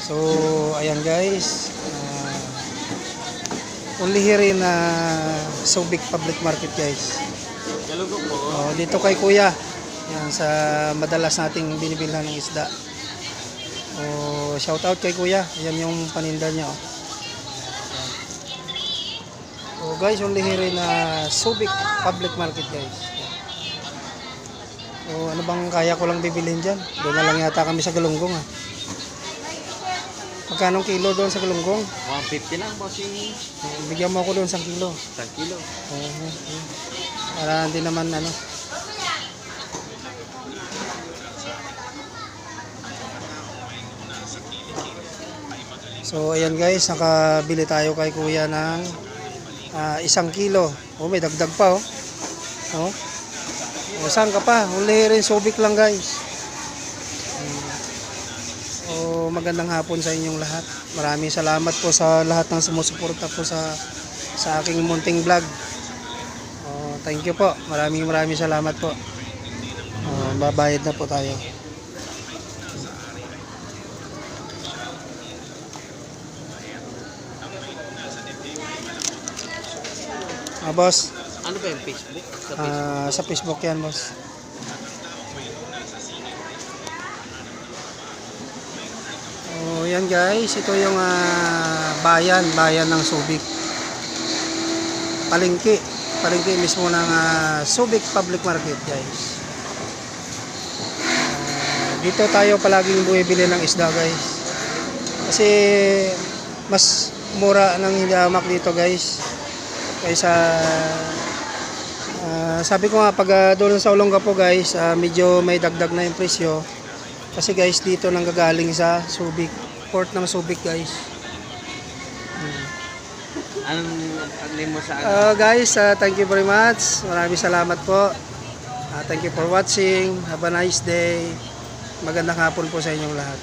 So, ayan guys. Only here in Subic Public Market guys. Galugo po. Dito kay Kuya. Yan, sa madalas nating binibilhan ng isda. Shout out kay Kuya. Ayan yung paninda niya. Guys, only here in Subic Public Market guys. Ano bang kaya ko lang bibilhin dyan? Doon na lang yata kami sa Galunggong Magkano kilo doon sa Galunggong? 150 lang, bossing. Bigyan mo ako doon 1 kilo. 1 kilo. Para hindi naman So ayan guys, nakabili tayo kay Kuya ng 1 kilo. May dagdag pa saan ka pa? Uli rin Subic lang guys. Magandang hapon sa inyong lahat. Maraming salamat po sa lahat ng sumusuporta po sa aking munting vlog. Thank you po. Maraming salamat po. Babayad na po tayo. Boss. Ano ba yung Facebook? Sa Facebook yan, boss. Yan guys, ito yung bayan ng Subic. Palengke mismo ng Subic Public Market guys. Dito tayo palaging bumibili ng isda guys. Kasi mas mura ng hilamak dito guys. Kaysa sabi ko nga pag doon sa Olongapo guys, medyo may dagdag na yung presyo. Kasi guys, dito nang gagaling sa Subic, port ng Subic guys. Anong pag-name mo sa guys, thank you very much. Maraming salamat po. Thank you for watching. Have a nice day. Magandang hapon po sa inyong lahat.